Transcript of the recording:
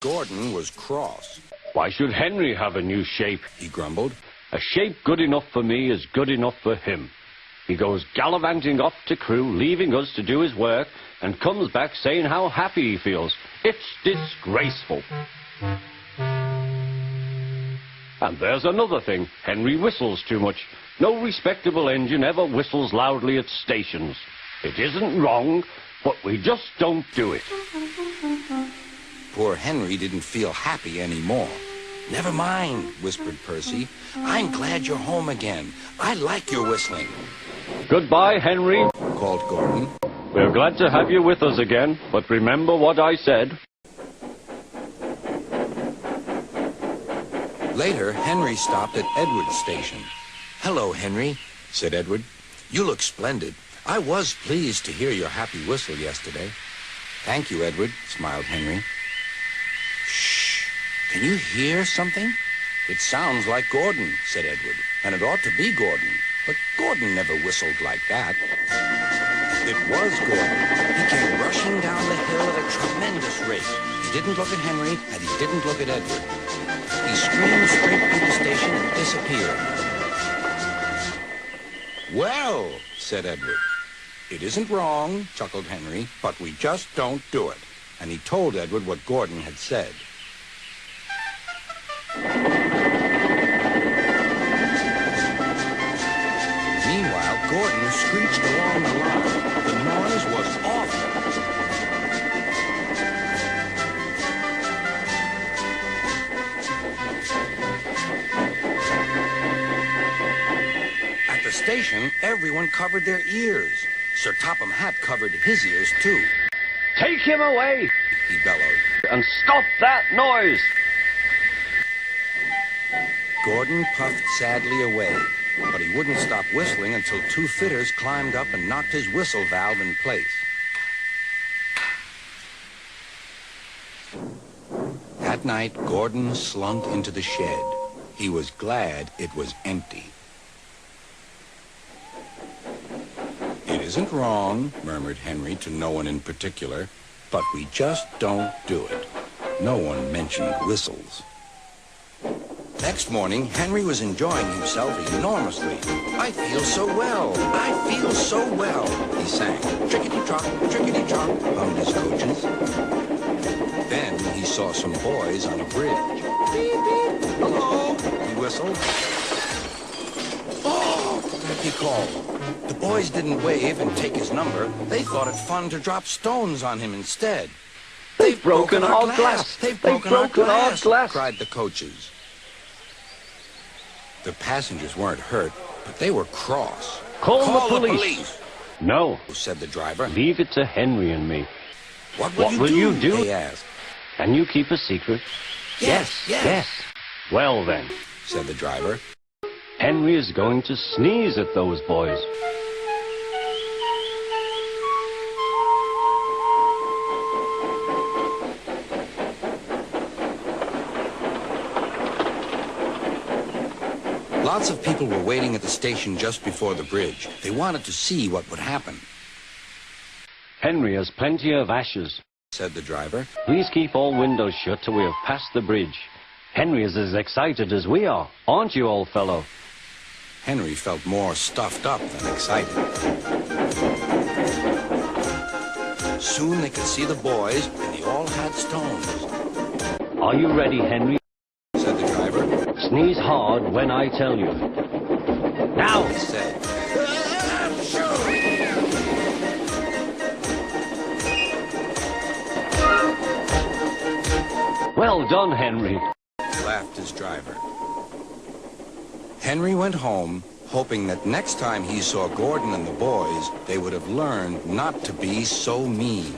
Gordon was cross. Why should Henry have a new shape? He grumbled. A shape good enough for me is good enough for him. He goes gallivanting off to crew, leaving us to do his work, and comes back saying how happy he feels. It's disgraceful. And there's another thing. Henry whistles too much. No respectable engine ever whistles loudly at stations. It isn't wrong, but we just don't do it. Poor Henry didn't feel happy anymore. Never mind, whispered Percy. I'm glad you're home again. I like your whistling. Goodbye, Henry, called Gordon. We're glad to have you with us again, but remember what I said. Later, Henry stopped at Edward's station. Hello, Henry, said Edward. You look splendid. I was pleased to hear your happy whistle yesterday. Thank you, Edward, smiled Henry. Shh! Can you hear something? It sounds like Gordon, said Edward, and it ought to be Gordon. But Gordon never whistled like that. It was Gordon. He came rushing down the hill at a tremendous rate. He didn't look at Henry, and he didn't look at Edward. He screamed straight through the station and disappeared. Well, said Edward. It isn't wrong, chuckled Henry, but we just don't do it. And he told Edward what Gordon had said. Meanwhile, Gordon screeched along the line. The noise was awful. At the station, everyone covered their ears. Sir Topham Hatt covered his ears, too. Take him away, he bellowed. And stop that noise. Gordon puffed sadly away, but he wouldn't stop whistling until two fitters climbed up and knocked his whistle valve in place. That night, Gordon slunk into the shed. He was glad it was empty. It isn't wrong, murmured Henry to no one in particular, but we just don't do it. No one mentioned whistles. Next morning, Henry was enjoying himself enormously. I feel so well. I feel so well, he sang. Trickety-trock, hummed his coaches. Then he saw some boys on a bridge. Beep, beep, hello, he whistled. Oh, he called. The boys didn't wave and take his number. They thought it fun to drop stones on him instead. They've broken our glass. They've broken our glass, glass, cried the coaches. The passengers weren't hurt, but they were cross. Call the police. No, said the driver. Leave it to Henry and me. What will you do? They asked. Can you keep a secret? Yes. Well then, said the driver. Henry is going to sneeze at those boys. Lots of people were waiting at the station just before the bridge. They wanted to see what would happen. Henry has plenty of ashes, said the driver. Please keep all windows shut till we have passed the bridge. Henry is as excited as we are, aren't you, old fellow? Henry felt more stuffed up than excited. Soon they could see the boys, and they all had stones. Are you ready, Henry? Said the driver. Sneeze hard when I tell you. Now, he said. Well done, Henry, laughed his driver. Henry went home, hoping that next time he saw Gordon and the boys, they would have learned not to be so mean.